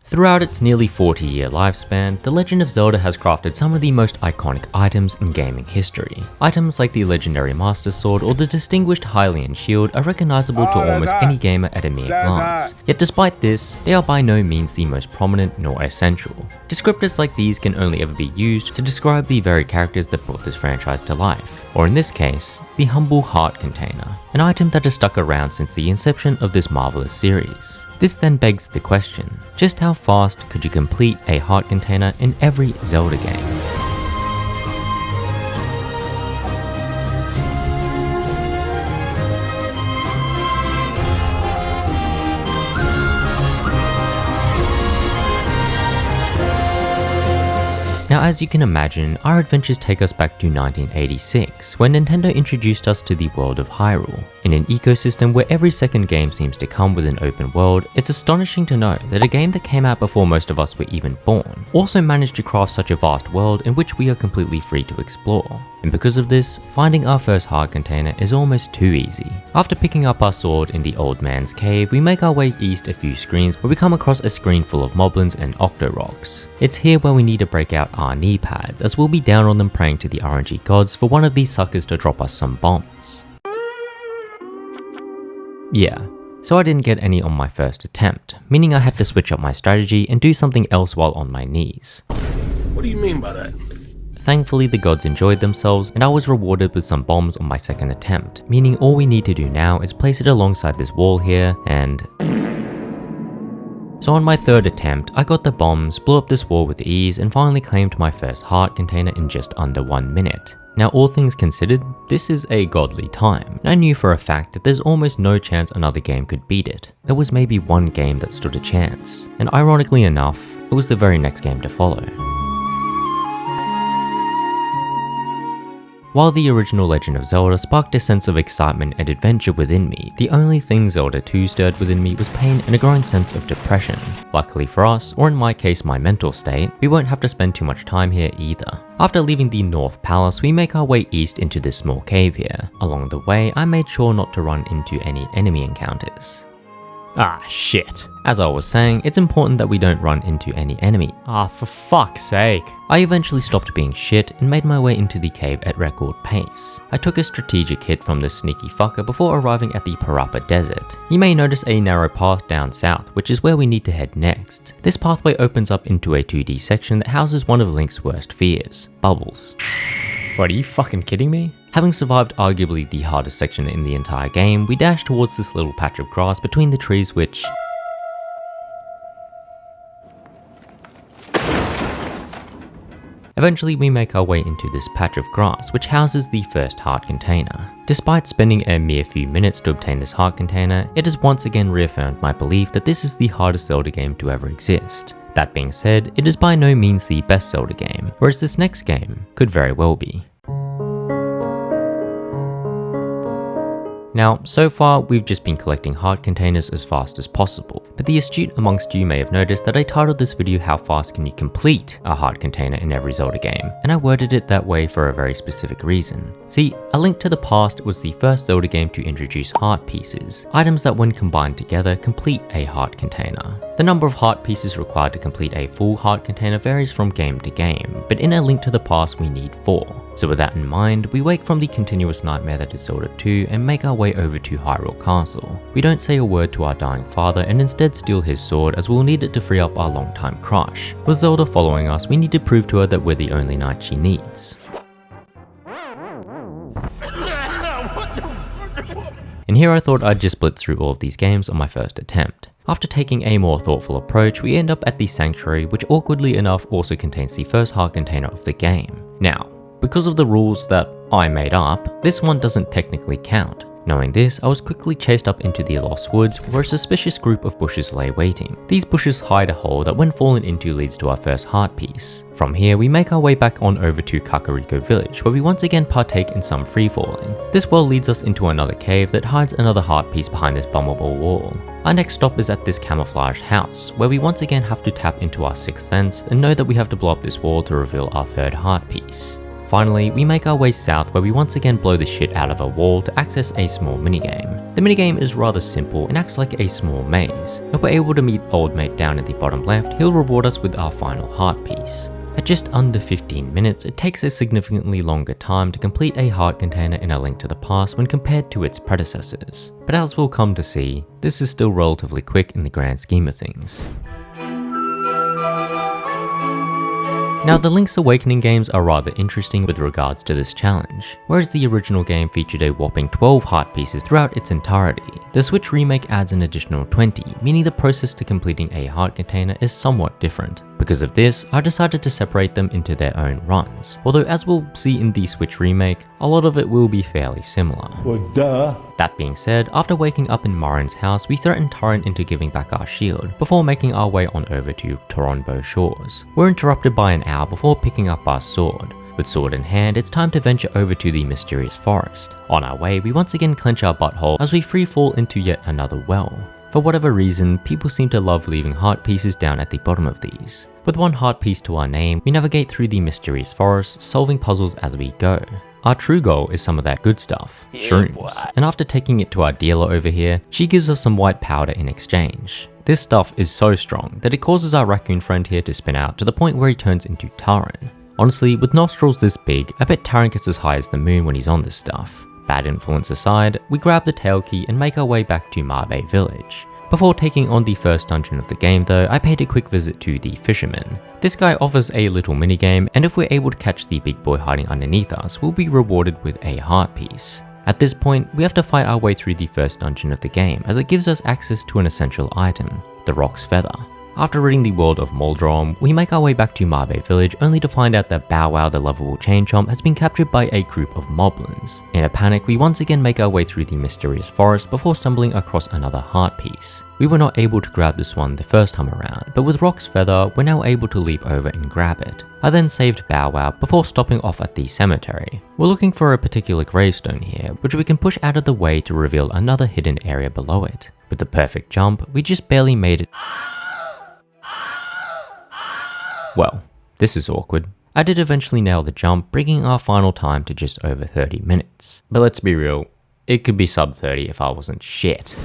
Throughout its nearly 40-year lifespan, The Legend of Zelda has crafted some of the most iconic items in gaming history. Items like the legendary Master Sword or the distinguished Hylian Shield are recognizable to almost any gamer at a mere glance. Yet despite this, they are by no means the most prominent nor essential. Descriptors like these can only ever be used to describe the very characters that brought this franchise to life, or in this case, the humble heart container, an item that has stuck around since the inception of this marvelous series. This then begs the question, just how fast could you complete a heart container in every Zelda game? Now, as you can imagine, our adventures take us back to 1986, when Nintendo introduced us to the world of Hyrule. In an ecosystem where every second game seems to come with an open world, it's astonishing to know that a game that came out before most of us were even born also managed to craft such a vast world in which we are completely free to explore. And because of this, finding our first heart container is almost too easy. After picking up our sword in the old man's cave, we make our way east a few screens where we come across a screen full of moblins and octoroks. It's here where we need to break out our knee pads, as we'll be down on them praying to the RNG gods for one of these suckers to drop us some bombs. Yeah, so I didn't get any on my first attempt, meaning I had to switch up my strategy and do something else while on my knees. What do you mean by that? Thankfully, the gods enjoyed themselves and I was rewarded with some bombs on my second attempt, meaning all we need to do now is place it alongside this wall here and... So on my third attempt, I got the bombs, blew up this wall with ease, and finally claimed my first heart container in just under 1 minute. Now, all things considered, this is a godly time, and I knew for a fact that there's almost no chance another game could beat it. There was maybe one game that stood a chance, and ironically enough, it was the very next game to follow. While the original Legend of Zelda sparked a sense of excitement and adventure within me, the only thing Zelda 2 stirred within me was pain and a growing sense of depression. Luckily for us, or in my case my mental state, we won't have to spend too much time here either. After leaving the North Palace, we make our way east into this small cave here. Along the way, I made sure not to run into any enemy encounters. Ah, shit. As I was saying, it's important that we don't run into any enemy. Ah, for fuck's sake. I eventually stopped being shit and made my way into the cave at record pace. I took a strategic hit from this sneaky fucker before arriving at the Parappa Desert. You may notice a narrow path down south, which is where we need to head next. This pathway opens up into a 2D section that houses one of Link's worst fears, bubbles. What, are you fucking kidding me? Having survived arguably the hardest section in the entire game, we dash towards this little patch of grass between the trees which... Eventually we make our way into this patch of grass which houses the first heart container. Despite spending a mere few minutes to obtain this heart container, it has once again reaffirmed my belief that this is the hardest Zelda game to ever exist. That being said, it is by no means the best Zelda game, whereas this next game could very well be. Now, so far we've just been collecting heart containers as fast as possible, but the astute amongst you may have noticed that I titled this video "How fast can you complete a heart container in every Zelda game?" and I worded it that way for a very specific reason. See, A Link to the Past was the first Zelda game to introduce heart pieces, items that when combined together complete a heart container. The number of heart pieces required to complete a full heart container varies from game to game, but in A Link to the Past we need 4. So with that in mind, we wake from the continuous nightmare that is Zelda 2 and make our way over to Hyrule Castle. We don't say a word to our dying father and instead steal his sword as we'll need it to free up our longtime crush. With Zelda following us, we need to prove to her that we're the only knight she needs. And here I thought I'd just split through all of these games on my first attempt. After taking a more thoughtful approach, we end up at the Sanctuary, which awkwardly enough also contains the first heart container of the game. Now, because of the rules that I made up, this one doesn't technically count. Knowing this, I was quickly chased up into the Lost Woods where a suspicious group of bushes lay waiting. These bushes hide a hole that when fallen into leads to our first heart piece. From here, we make our way back on over to Kakariko Village where we once again partake in some free-falling. This well leads us into another cave that hides another heart piece behind this bummable wall. Our next stop is at this camouflaged house, where we once again have to tap into our sixth sense and know that we have to blow up this wall to reveal our third heart piece. Finally, we make our way south where we once again blow the shit out of a wall to access a small minigame. The minigame is rather simple and acts like a small maze. If we're able to meet old mate down at the bottom left, he'll reward us with our final heart piece. At just under 15 minutes, it takes a significantly longer time to complete a heart container in A Link to the Past when compared to its predecessors. But as we'll come to see, this is still relatively quick in the grand scheme of things. Now, the Link's Awakening games are rather interesting with regards to this challenge. Whereas the original game featured a whopping 12 heart pieces throughout its entirety, the Switch remake adds an additional 20, meaning the process to completing a heart container is somewhat different. Because of this, I decided to separate them into their own runs, although as we'll see in the Switch remake, a lot of it will be fairly similar. Well, duh. That being said, after waking up in Marin's house, we threaten Taran into giving back our shield, before making our way on over to Toronbo Shores. We're interrupted by an owl before picking up our sword. With sword in hand, it's time to venture over to the mysterious forest. On our way, we once again clench our butthole as we free fall into yet another well. For whatever reason, people seem to love leaving heart pieces down at the bottom of these. With one heart piece to our name, we navigate through the mysterious forest, solving puzzles as we go. Our true goal is some of that good stuff, shrooms, and after taking it to our dealer over here, she gives us some white powder in exchange. This stuff is so strong that it causes our raccoon friend here to spin out to the point where he turns into Taran. Honestly, with nostrils this big, I bet Taran gets as high as the moon when he's on this stuff. Bad influence aside, we grab the tail key and make our way back to Mabe Village. Before taking on the first dungeon of the game though, I paid a quick visit to the Fisherman. This guy offers a little minigame, and if we're able to catch the big boy hiding underneath us, we'll be rewarded with a heart piece. At this point, we have to fight our way through the first dungeon of the game, as it gives us access to an essential item, the Rock's Feather. After ridding the world of Moldrom, we make our way back to Mabe Village only to find out that Bow Wow the lovable chain chomp has been captured by a group of moblins. In a panic, we once again make our way through the mysterious forest before stumbling across another heart piece. We were not able to grab this one the first time around, but with Rock's Feather, we're now able to leap over and grab it. I then saved Bow Wow before stopping off at the cemetery. We're looking for a particular gravestone here, which we can push out of the way to reveal another hidden area below it. With the perfect jump, we just barely made it. Well, this is awkward. I did eventually nail the jump, bringing our final time to just over 30 minutes. But let's be real, it could be sub 30 if I wasn't shit.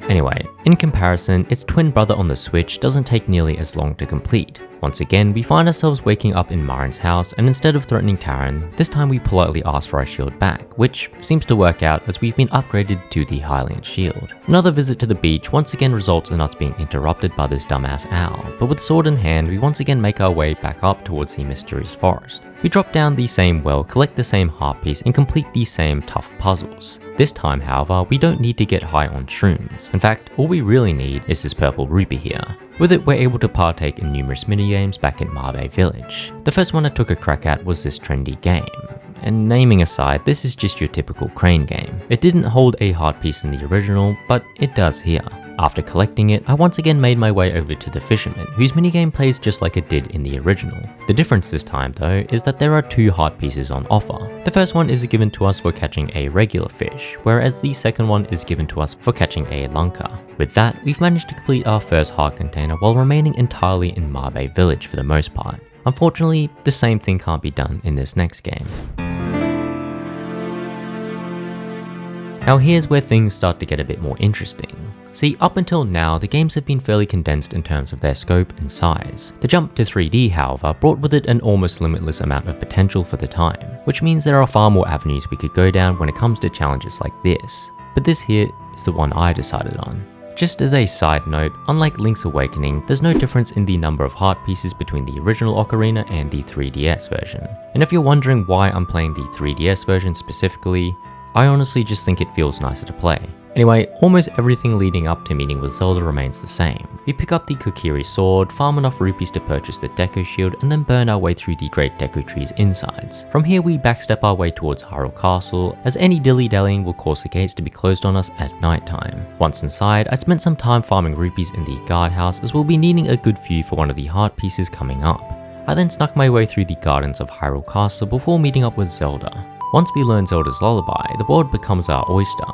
Anyway, in comparison, its twin brother on the Switch doesn't take nearly as long to complete. Once again, we find ourselves waking up in Marin's house, and instead of threatening Taran, this time we politely ask for our shield back, which seems to work out as we've been upgraded to the Hylian shield. Another visit to the beach once again results in us being interrupted by this dumbass owl, but with sword in hand, we once again make our way back up towards the mysterious forest. We drop down the same well, collect the same heart piece, and complete the same tough puzzles. This time, however, we don't need to get high on shrooms. In fact, all we really need is this purple rupee here. With it, we're able to partake in numerous minigames back in Mabe Village. The first one I took a crack at was this trendy game. And naming aside, this is just your typical crane game. It didn't hold a heart piece in the original, but it does here. After collecting it, I once again made my way over to the Fisherman, whose minigame plays just like it did in the original. The difference this time though, is that there are two heart pieces on offer. The first one is given to us for catching a regular fish, whereas the second one is given to us for catching a lunker. With that, we've managed to complete our first heart container while remaining entirely in Mabe Village for the most part. Unfortunately, the same thing can't be done in this next game. Now here's where things start to get a bit more interesting. See, up until now, the games have been fairly condensed in terms of their scope and size. The jump to 3D, however, brought with it an almost limitless amount of potential for the time, which means there are far more avenues we could go down when it comes to challenges like this. But this here is the one I decided on. Just as a side note, unlike Link's Awakening, there's no difference in the number of heart pieces between the original Ocarina and the 3DS version. And if you're wondering why I'm playing the 3DS version specifically, I honestly just think it feels nicer to play. Anyway, almost everything leading up to meeting with Zelda remains the same. We pick up the Kokiri sword, farm enough rupees to purchase the Deku shield, and then burn our way through the Great Deku Tree's insides. From here we backstep our way towards Hyrule Castle, as any dilly-dallying will cause the gates to be closed on us at night time. Once inside, I spent some time farming rupees in the guardhouse, as we'll be needing a good view for one of the heart pieces coming up. I then snuck my way through the gardens of Hyrule Castle before meeting up with Zelda. Once we learn Zelda's lullaby, the world becomes our oyster.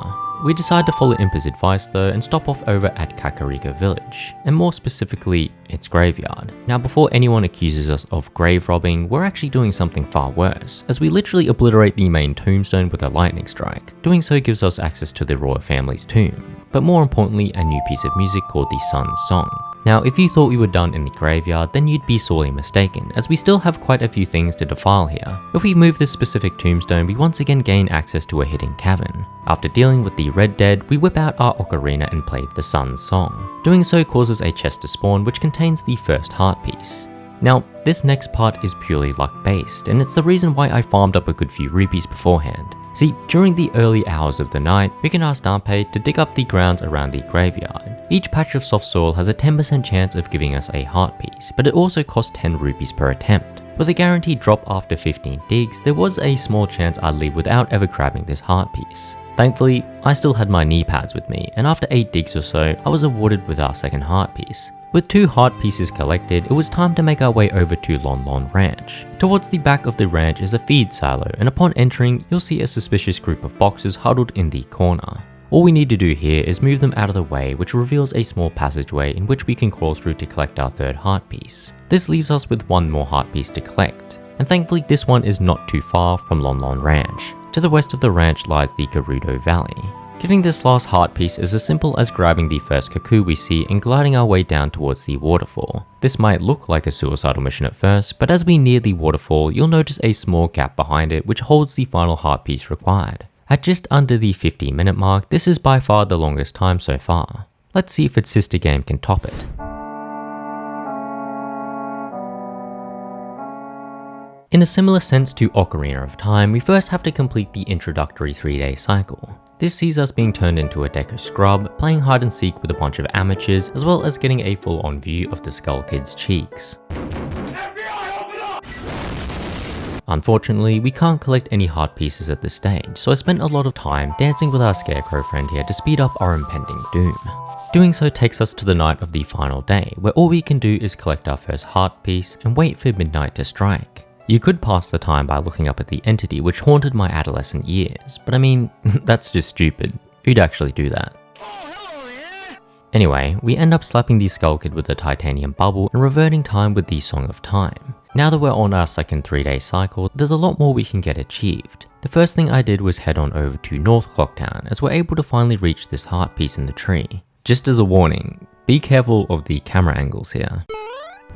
We decide to follow Impa's advice though and stop off over at Kakariko village, and more specifically, its graveyard. Now before anyone accuses us of grave robbing, we're actually doing something far worse, as we literally obliterate the main tombstone with a lightning strike. Doing so gives us access to the royal family's tomb, but more importantly, a new piece of music called the Sun's Song. Now, if you thought we were done in the graveyard, then you'd be sorely mistaken, as we still have quite a few things to defile here. If we move this specific tombstone, we once again gain access to a hidden cavern. After dealing with the Red Dead, we whip out our ocarina and play the Sun's Song. Doing so causes a chest to spawn which contains the first heart piece. Now, this next part is purely luck based, and it's the reason why I farmed up a good few rupees beforehand. See, during the early hours of the night, we can ask Danpei to dig up the grounds around the graveyard. Each patch of soft soil has a 10% chance of giving us a heart piece, but it also costs 10 rupees per attempt. With a guaranteed drop after 15 digs, there was a small chance I'd leave without ever grabbing this heart piece. Thankfully, I still had my knee pads with me, and after 8 digs or so, I was awarded with our second heart piece. With 2 heart pieces collected, it was time to make our way over to Lon Lon Ranch. Towards the back of the ranch is a feed silo, and upon entering, you'll see a suspicious group of boxes huddled in the corner. All we need to do here is move them out of the way, which reveals a small passageway in which we can crawl through to collect our third heart piece. This leaves us with 1 more heart piece to collect, and thankfully this one is not too far from Lon Lon Ranch. To the west of the ranch lies the Gerudo Valley. Getting this last heart piece is as simple as grabbing the first cuckoo we see and gliding our way down towards the waterfall. This might look like a suicidal mission at first, but as we near the waterfall, you'll notice a small gap behind it which holds the final heart piece required. At just under the 50-minute mark, this is by far the longest time so far. Let's see if its sister game can top it. In a similar sense to Ocarina of Time, we first have to complete the introductory 3-day cycle. This sees us being turned into a Deku scrub, playing hide and seek with a bunch of amateurs, as well as getting a full-on view of the Skull Kid's cheeks. Unfortunately, we can't collect any heart pieces at this stage, so I spent a lot of time dancing with our scarecrow friend here to speed up our impending doom. Doing so takes us to the night of the final day, where all we can do is collect our first heart piece and wait for midnight to strike. You could pass the time by looking up at the entity which haunted my adolescent years, but I mean, that's just stupid. Who'd actually do that? Anyway, we end up slapping the Skull Kid with a titanium bubble and reverting time with the Song of Time. Now that we're on our second 3-day cycle, there's a lot more we can get achieved. The first thing I did was head on over to North Clocktown, as we're able to finally reach this heart piece in the tree. Just as a warning, be careful of the camera angles here.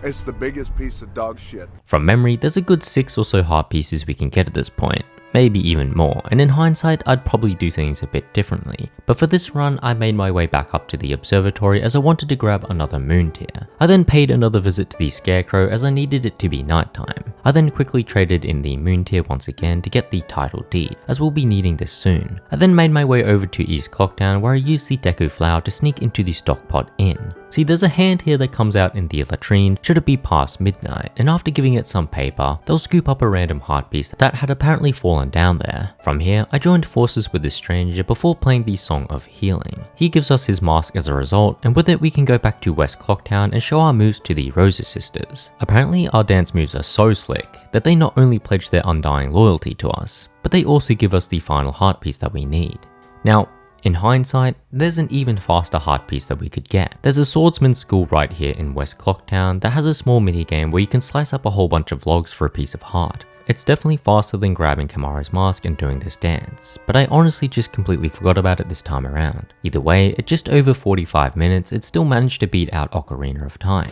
It's the biggest piece of dog shit. From memory, there's a good 6 or so heart pieces we can get at this point. Maybe even more, and in hindsight I'd probably do things a bit differently, but for this run I made my way back up to the observatory as I wanted to grab another moon tier. I then paid another visit to the scarecrow as I needed it to be nighttime. I then quickly traded in the moon tier once again to get the title deed, as we'll be needing this soon. I then made my way over to East Clocktown where I used the Deku flower to sneak into the Stockpot Inn. See, there's a hand here that comes out in the latrine should it be past midnight, and after giving it some paper, they'll scoop up a random heart piece that had apparently fallen down there. From here, I joined forces with this stranger before playing the Song of Healing. He gives us his mask as a result, and with it we can go back to West Clocktown and show our moves to the Rosa sisters. Apparently our dance moves are so slick that they not only pledge their undying loyalty to us, but they also give us the final heart piece that we need. Now, in hindsight, there's an even faster heart piece that we could get. There's a swordsman's school right here in West Clocktown that has a small minigame where you can slice up a whole bunch of logs for a piece of heart. It's definitely faster than grabbing Kamaro's mask and doing this dance, but I honestly just completely forgot about it this time around. Either way, at just over 45 minutes, it still managed to beat out Ocarina of Time.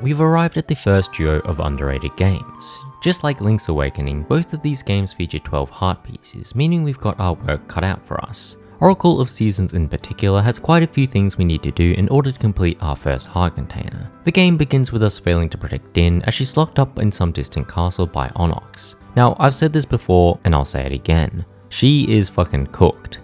We've arrived at the first duo of underrated games. Just like Link's Awakening, both of these games feature 12 heart pieces, meaning we've got our work cut out for us. Oracle of Seasons in particular has quite a few things we need to do in order to complete our first heart container. The game begins with us failing to protect Din as she's locked up in some distant castle by Onox. Now, I've said this before and I'll say it again. She is fucking cooked.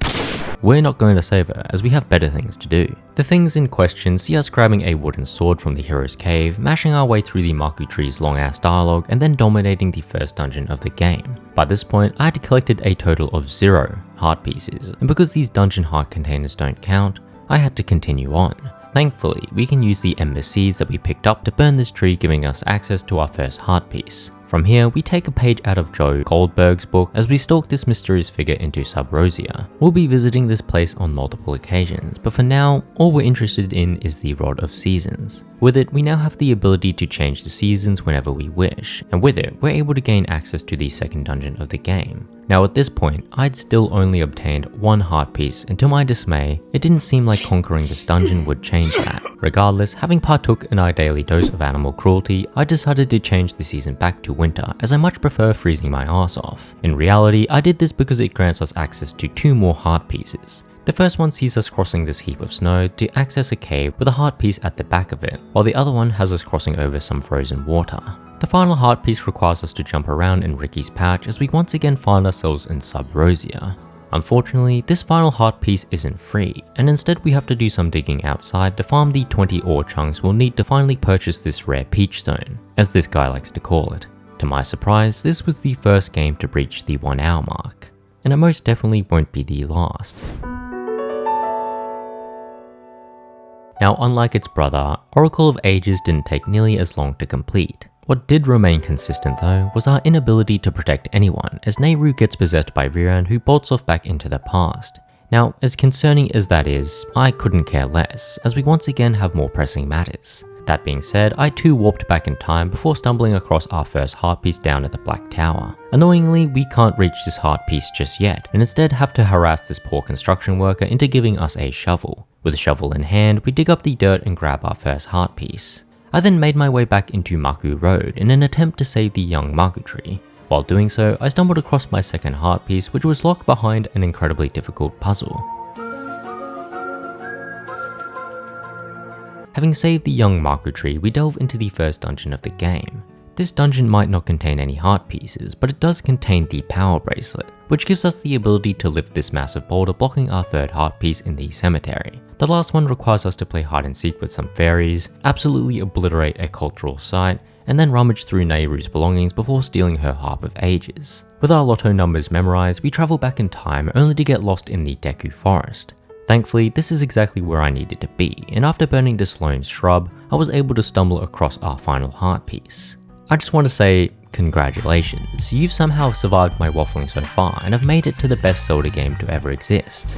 We're not going to save her, as we have better things to do. The things in question see us grabbing a wooden sword from the hero's cave, mashing our way through the Maku tree's long ass dialogue, and then dominating the first dungeon of the game. By this point, I had collected a total of 0 heart pieces, and because these dungeon heart containers don't count, I had to continue on. Thankfully, we can use the ember seeds that we picked up to burn this tree, giving us access to our first heart piece. From here, we take a page out of Joe Goldberg's book as we stalk this mysterious figure into Sub Rosia. We'll be visiting this place on multiple occasions, but for now, all we're interested in is the Rod of Seasons. With it, we now have the ability to change the seasons whenever we wish, and with it, we're able to gain access to the second dungeon of the game. Now at this point, I'd still only obtained one heart piece, and to my dismay, it didn't seem like conquering this dungeon would change that. Regardless, having partook in our daily dose of animal cruelty, I decided to change the season back to winter, as I much prefer freezing my ass off. In reality, I did this because it grants us access to 2 more heart pieces. The first one sees us crossing this heap of snow to access a cave with a heart piece at the back of it, while the other one has us crossing over some frozen water. The final heart piece requires us to jump around in Ricky's pouch as we once again find ourselves in Sub Rosia. Unfortunately, this final heart piece isn't free, and instead we have to do some digging outside to farm the 20 ore chunks we'll need to finally purchase this rare peach stone, as this guy likes to call it. To my surprise, this was the first game to breach the 1 hour mark, and it most definitely won't be the last. Now, unlike its brother, Oracle of Ages didn't take nearly as long to complete. What did remain consistent though was our inability to protect anyone as Nehru gets possessed by Riran, who bolts off back into the past. Now, as concerning as that is, I couldn't care less, as we once again have more pressing matters. That being said, I too warped back in time before stumbling across our first heart piece down at the Black Tower. Annoyingly, we can't reach this heart piece just yet, and instead have to harass this poor construction worker into giving us a shovel. With a shovel in hand, we dig up the dirt and grab our first heart piece. I then made my way back into Maku Road in an attempt to save the young Maku tree. While doing so, I stumbled across my second heart piece, which was locked behind an incredibly difficult puzzle. Having saved the young Maku tree, we delve into the first dungeon of the game. This dungeon might not contain any heart pieces, but it does contain the power bracelet, which gives us the ability to lift this massive boulder blocking our third heart piece in the cemetery. The last one requires us to play hide and seek with some fairies, absolutely obliterate a cultural site, and then rummage through Nehru's belongings before stealing her Harp of Ages. With our lotto numbers memorized, we travel back in time only to get lost in the Deku Forest. Thankfully, this is exactly where I needed to be, and after burning this lone shrub, I was able to stumble across our final heart piece. I just want to say, congratulations, you've somehow survived my waffling so far and have made it to the best Zelda game to ever exist.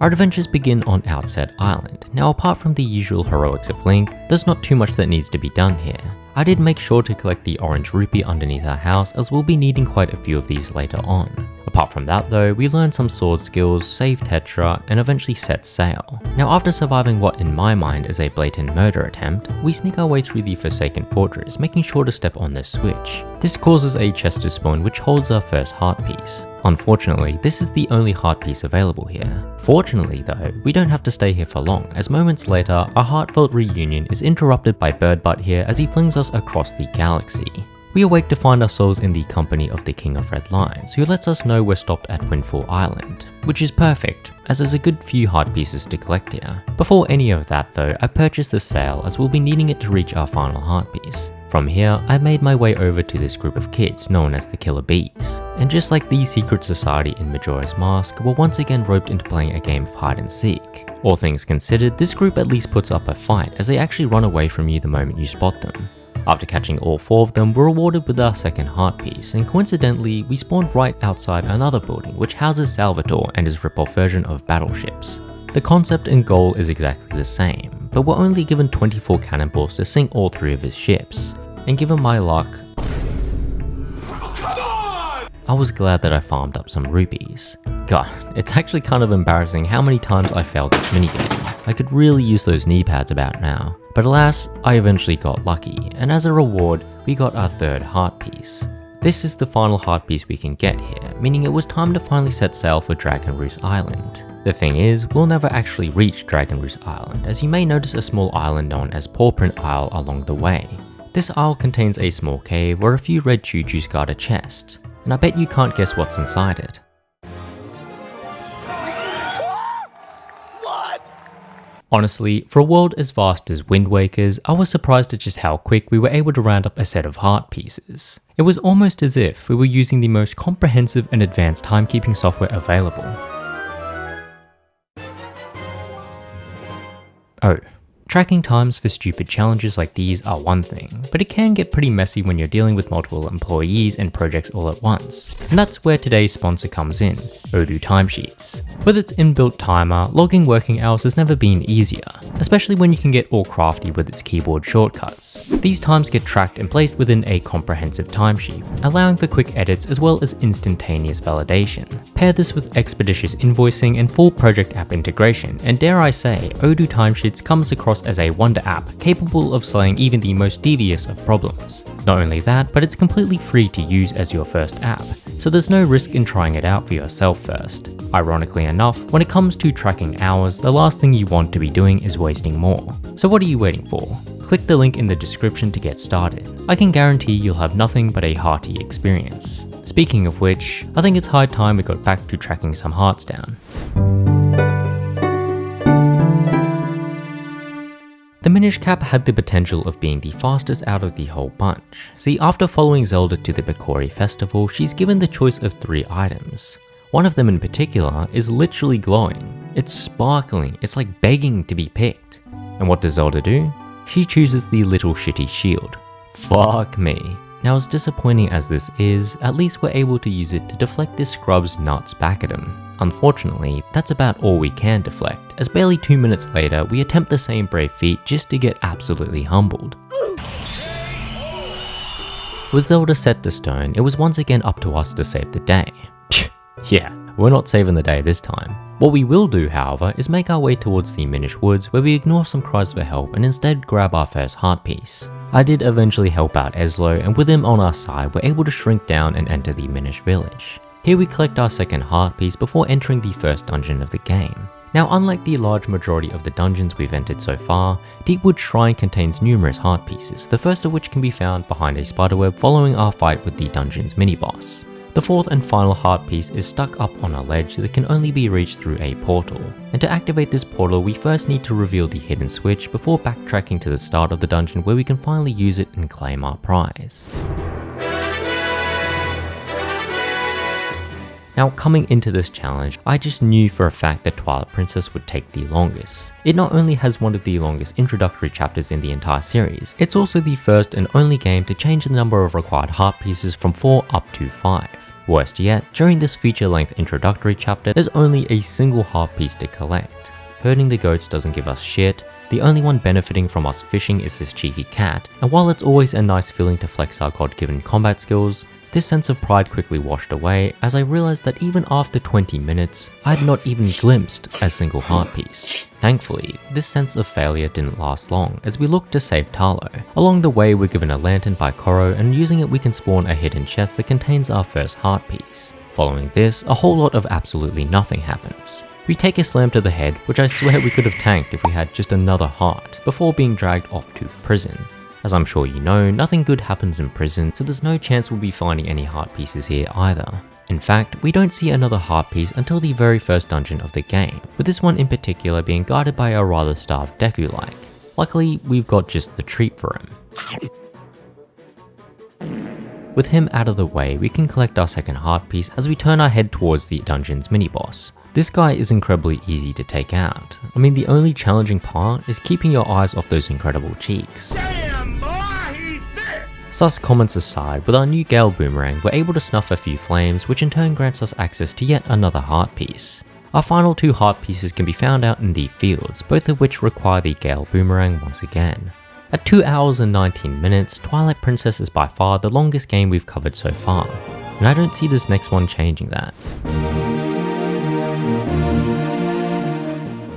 Our adventures begin on Outset Island. Now, apart from the usual heroics of Link, there's not too much that needs to be done here. I did make sure to collect the orange rupee underneath our house, as we'll be needing quite a few of these later on. Apart from that though, we learned some sword skills, saved Tetra, and eventually set sail. Now, after surviving what in my mind is a blatant murder attempt, we sneak our way through the Forsaken Fortress, making sure to step on the switch. This causes a chest to spawn which holds our first heart piece. Unfortunately, this is the only heart piece available here. Fortunately though, we don't have to stay here for long, as moments later, our heartfelt reunion is interrupted by Birdbutt here as he flings us across the galaxy. We awake to find ourselves in the company of the King of Red Lions, who lets us know we're stopped at Windfall Island, which is perfect, as there's a good few heart pieces to collect here. Before any of that though, I purchased the sail as we'll be needing it to reach our final heart piece. From here, I made my way over to this group of kids known as the Killer Bees, and just like the secret society in Majora's Mask, we're once again roped into playing a game of hide and seek. All things considered, this group at least puts up a fight as they actually run away from you the moment you spot them. After catching all 4 of them, we're rewarded with our second heart piece, and coincidentally, we spawned right outside another building which houses Salvatore and his rip-off version of battleships. The concept and goal is exactly the same, but we're only given 24 cannonballs to sink all 3 of his ships. And given my luck, I was glad that I farmed up some rupees. God, it's actually kind of embarrassing how many times I failed this minigame. I could really use those knee pads about now. But alas, I eventually got lucky, and as a reward, we got our third heart piece. This is the final heart piece we can get here, meaning it was time to finally set sail for Dragon Roost Island. The thing is, we'll never actually reach Dragon Roost Island, as you may notice a small island known as Paw Print Isle along the way. This isle contains a small cave where a few red choo-choos guard a chest, and I bet you can't guess what's inside it. What? Honestly, for a world as vast as Wind Waker's, I was surprised at just how quick we were able to round up a set of heart pieces. It was almost as if we were using the most comprehensive and advanced timekeeping software available. Oh, Tracking times for stupid challenges like these are one thing, but it can get pretty messy when you're dealing with multiple employees and projects all at once. And that's where today's sponsor comes in, Odoo Timesheets. With its inbuilt timer, logging working hours has never been easier, especially when you can get all crafty with its keyboard shortcuts. These times get tracked and placed within a comprehensive timesheet, allowing for quick edits as well as instantaneous validation. Pair this with expeditious invoicing and full project app integration, and dare I say, Odoo Timesheets comes across as a wonder app capable of slaying even the most devious of problems. Not only that, but it's completely free to use as your first app, so there's no risk in trying it out for yourself first. Ironically enough, when it comes to tracking hours, the last thing you want to be doing is wasting more. So what are you waiting for? Click the link in the description to get started. I can guarantee you'll have nothing but a hearty experience. Speaking of which, I think it's high time we got back to tracking some hearts down. The Minish Cap had the potential of being the fastest out of the whole bunch. See, after following Zelda to the Bakori festival, she's given the choice of 3 items. One of them in particular is literally glowing. It's sparkling, it's like begging to be picked. And what does Zelda do? She chooses the little shitty shield. Fuck me. Now, as disappointing as this is, at least we're able to use it to deflect this scrub's nuts back at him. Unfortunately, that's about all we can deflect, as barely 2 minutes later we attempt the same brave feat just to get absolutely humbled. With Zelda set to stone, it was once again up to us to save the day. Yeah, we're not saving the day this time. What we will do, however, is make our way towards the Minish Woods, where we ignore some cries for help and instead grab our first heart piece. I did eventually help out Eslo, and with him on our side, we're able to shrink down and enter the Minish village. Here we collect our second heart piece before entering the first dungeon of the game. Now, unlike the large majority of the dungeons we've entered so far, Deepwood Shrine contains numerous heart pieces, the first of which can be found behind a spiderweb following our fight with the dungeon's mini-boss. The fourth and final heart piece is stuck up on a ledge that can only be reached through a portal. And to activate this portal, we first need to reveal the hidden switch before backtracking to the start of the dungeon where we can finally use it and claim our prize. Now, coming into this challenge, I just knew for a fact that Twilight Princess would take the longest. It not only has one of the longest introductory chapters in the entire series, it's also the first and only game to change the number of required heart pieces from 4 up to 5. Worst yet, during this feature-length introductory chapter, there's only a single heart piece to collect. Herding the goats doesn't give us shit, the only one benefiting from us fishing is this cheeky cat, and while it's always a nice feeling to flex our god-given combat skills, this sense of pride quickly washed away as I realized that even after 20 minutes, I had not even glimpsed a single heart piece. Thankfully, this sense of failure didn't last long as we looked to save Talo. Along the way, we're given a lantern by Koro, and using it we can spawn a hidden chest that contains our first heart piece. Following this, a whole lot of absolutely nothing happens. We take a slam to the head, which I swear we could have tanked if we had just another heart, before being dragged off to prison. As I'm sure you know, nothing good happens in prison, so there's no chance we'll be finding any heart pieces here either. In fact, we don't see another heart piece until the very first dungeon of the game, with this one in particular being guarded by a rather starved Deku-like. Luckily, we've got just the treat for him. With him out of the way, we can collect our second heart piece as we turn our head towards the dungeon's mini-boss. This guy is incredibly easy to take out. I mean, the only challenging part is keeping your eyes off those incredible cheeks. Sus comments aside, with our new Gale Boomerang, we're able to snuff a few flames, which in turn grants us access to yet another heart piece. Our final 2 heart pieces can be found out in the fields, both of which require the Gale Boomerang once again. At 2 hours and 19 minutes, Twilight Princess is by far the longest game we've covered so far, and I don't see this next one changing that.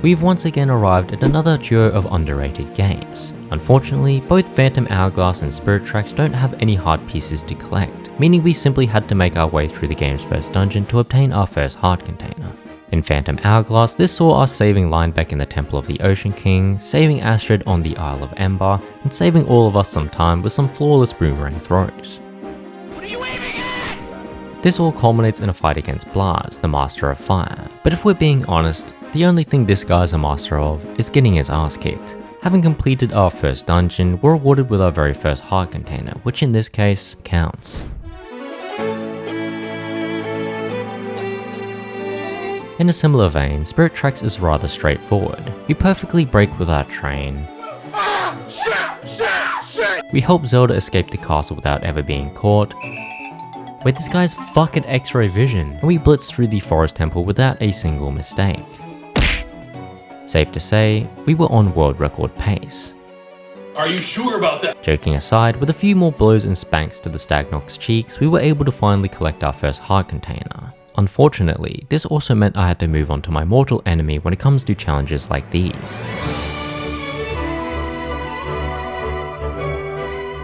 We've once again arrived at another duo of underrated games. Unfortunately, both Phantom Hourglass and Spirit Tracks don't have any heart pieces to collect, meaning we simply had to make our way through the game's first dungeon to obtain our first heart container. In Phantom Hourglass, this saw us saving Linebeck in the Temple of the Ocean King, saving Astrid on the Isle of Ember, and saving all of us some time with some flawless boomerang throws. What are you aiming at? This all culminates in a fight against Blaz, the Master of Fire, but if we're being honest, the only thing this guy's a master of is getting his ass kicked. Having completed our first dungeon, we're awarded with our very first heart container, which in this case counts. In a similar vein, Spirit Tracks is rather straightforward. We perfectly break with our train, We help Zelda escape the castle without ever being caught. Wait, this guy's fucking X-ray vision. And we blitz through the forest temple without a single mistake. Safe to say, we were on world record pace. Are you sure about that? Joking aside, with a few more blows and spanks to the Stagnok's cheeks, we were able to finally collect our first heart container. Unfortunately, this also meant I had to move on to my mortal enemy when it comes to challenges like these.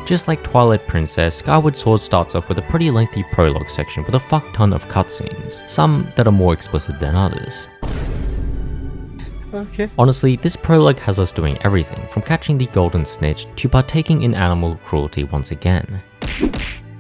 Just like Twilight Princess, Skyward Sword starts off with a pretty lengthy prologue section with a fuck ton of cutscenes, some that are more explicit than others. Okay. Honestly, this prologue has us doing everything, from catching the golden snitch to partaking in animal cruelty once again.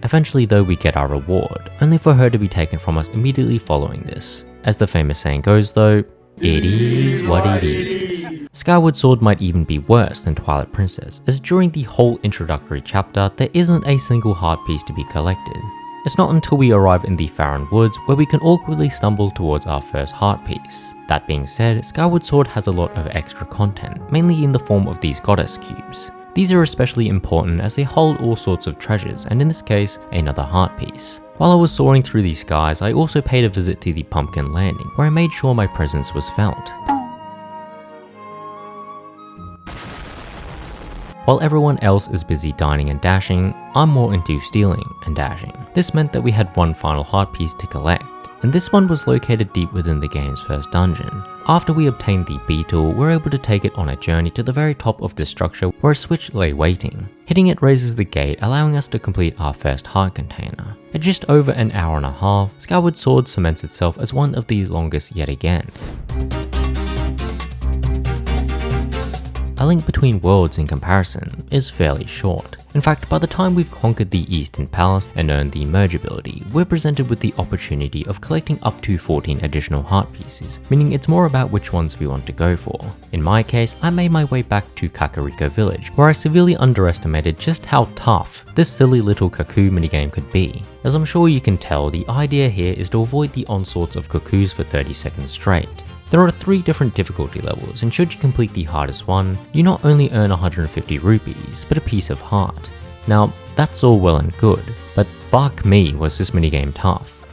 Eventually though, we get our reward, only for her to be taken from us immediately following this. As the famous saying goes though, it is what it is. Skyward Sword might even be worse than Twilight Princess, as during the whole introductory chapter, there isn't a single heart piece to be collected. It's not until we arrive in the Farron Woods where we can awkwardly stumble towards our first heart piece. That being said, Skyward Sword has a lot of extra content, mainly in the form of these goddess cubes. These are especially important as they hold all sorts of treasures, and in this case, another heart piece. While I was soaring through the skies, I also paid a visit to the Pumpkin Landing, where I made sure my presence was felt. While everyone else is busy dining and dashing, I'm more into stealing and dashing. This meant that we had one final heart piece to collect, and this one was located deep within the game's first dungeon. After we obtained the beetle, we're able to take it on a journey to the very top of this structure where a switch lay waiting. Hitting it raises the gate, allowing us to complete our first heart container. At just over an hour and a half, Skyward Sword cements itself as one of the longest yet again. A Link Between Worlds in comparison is fairly short. In fact, by the time we've conquered the Eastern Palace and earned the merge ability, we're presented with the opportunity of collecting up to 14 additional heart pieces, meaning it's more about which ones we want to go for. In my case, I made my way back to Kakariko Village, where I severely underestimated just how tough this silly little Cuckoo minigame could be. As I'm sure you can tell, the idea here is to avoid the onslaughts of Cuckoos for 30 seconds straight. There are 3 different difficulty levels, and should you complete the hardest one, you not only earn 150 rupees, but a piece of heart. Now, that's all well and good, but fuck me was this minigame tough.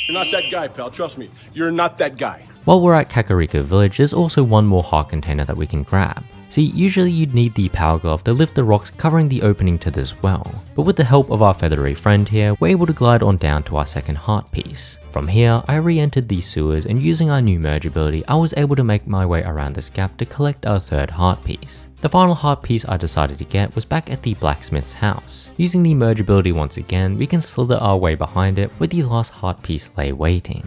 You're not that guy, pal. Trust me. You're not that guy. While we're at Kakariko Village, there's also one more heart container that we can grab. See, usually you'd need the power glove to lift the rocks covering the opening to this well, but with the help of our feathery friend here, we're able to glide on down to our second heart piece. From here, I re-entered these sewers, and using our new merge ability, I was able to make my way around this gap to collect our third heart piece. The final heart piece I decided to get was back at the blacksmith's house. Using the merge ability once again, we can slither our way behind it where the last heart piece lay waiting.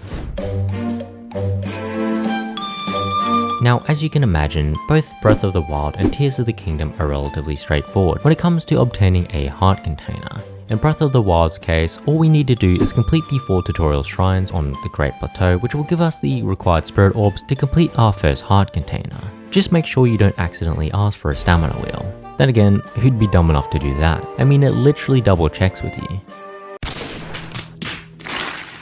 Now, as you can imagine, both Breath of the Wild and Tears of the Kingdom are relatively straightforward when it comes to obtaining a heart container. In Breath of the Wild's case, all we need to do is complete the 4 tutorial shrines on the Great Plateau, which will give us the required spirit orbs to complete our first heart container. Just make sure you don't accidentally ask for a stamina wheel. Then again, who'd be dumb enough to do that? I mean, it literally double checks with you.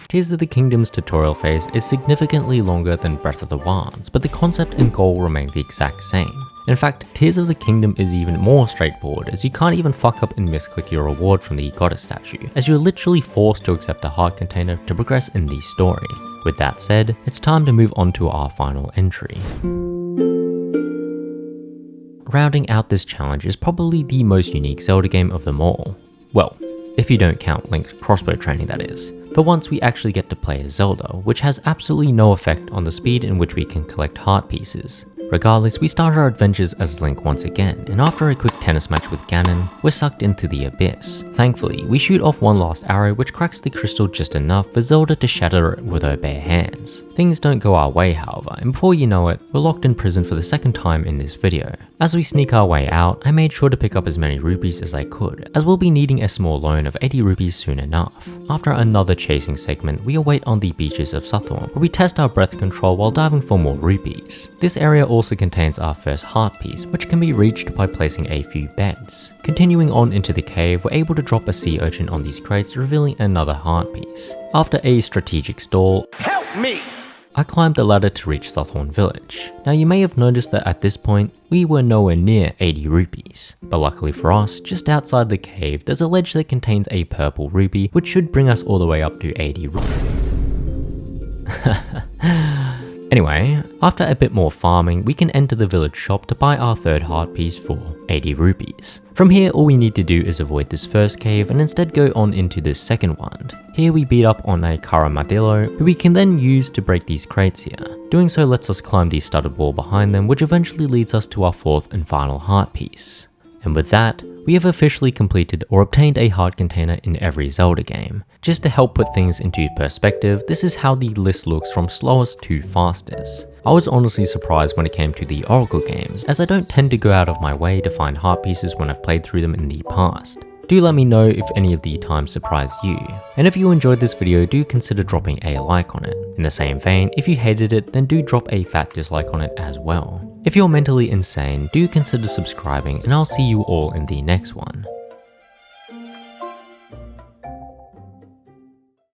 Tears of the Kingdom's tutorial phase is significantly longer than Breath of the Wild's, but the concept and goal remain the exact same. In fact, Tears of the Kingdom is even more straightforward, as you can't even fuck up and misclick your reward from the goddess statue, as you're literally forced to accept a heart container to progress in the story. With that said, it's time to move on to our final entry. Rounding out this challenge is probably the most unique Zelda game of them all. Well, if you don't count Link's crossbow training, that is. For once, we actually get to play as Zelda, which has absolutely no effect on the speed in which we can collect heart pieces. Regardless, we start our adventures as Link once again, and after a quick tennis match with Ganon, we're sucked into the abyss. Thankfully, we shoot off one last arrow which cracks the crystal just enough for Zelda to shatter it with her bare hands. Things don't go our way, however, and before you know it, we're locked in prison for the second time in this video. As we sneak our way out, I made sure to pick up as many rupees as I could, as we'll be needing a small loan of 80 rupees soon enough. After another chasing segment, we await on the beaches of Suthorn, where we test our breath control while diving for more rupees. This area also contains our first heart piece, which can be reached by placing a few bets. Continuing on into the cave, we're able to drop a sea urchin on these crates, revealing another heart piece. After a strategic stall, Help me! I climbed the ladder to reach Southhorn Village. Now you may have noticed that at this point, we were nowhere near 80 rupees. But luckily for us, just outside the cave, there's a ledge that contains a purple rupee, which should bring us all the way up to 80 rupees. Anyway, after a bit more farming, we can enter the village shop to buy our third heart piece for 80 rupees. From here, all we need to do is avoid this first cave and instead go on into this second one. Here we beat up on a Caramadillo, who we can then use to break these crates here. Doing so lets us climb the studded wall behind them, which eventually leads us to our fourth and final heart piece. And with that, we have officially completed or obtained a heart container in every Zelda game. Just to help put things into perspective, this is how the list looks from slowest to fastest. I was honestly surprised when it came to the Oracle games, as I don't tend to go out of my way to find heart pieces when I've played through them in the past. Do let me know if any of the times surprised you. And if you enjoyed this video, do consider dropping a like on it. In the same vein, if you hated it, then do drop a fat dislike on it as well. If you're mentally insane, do consider subscribing, and I'll see you all in the next one.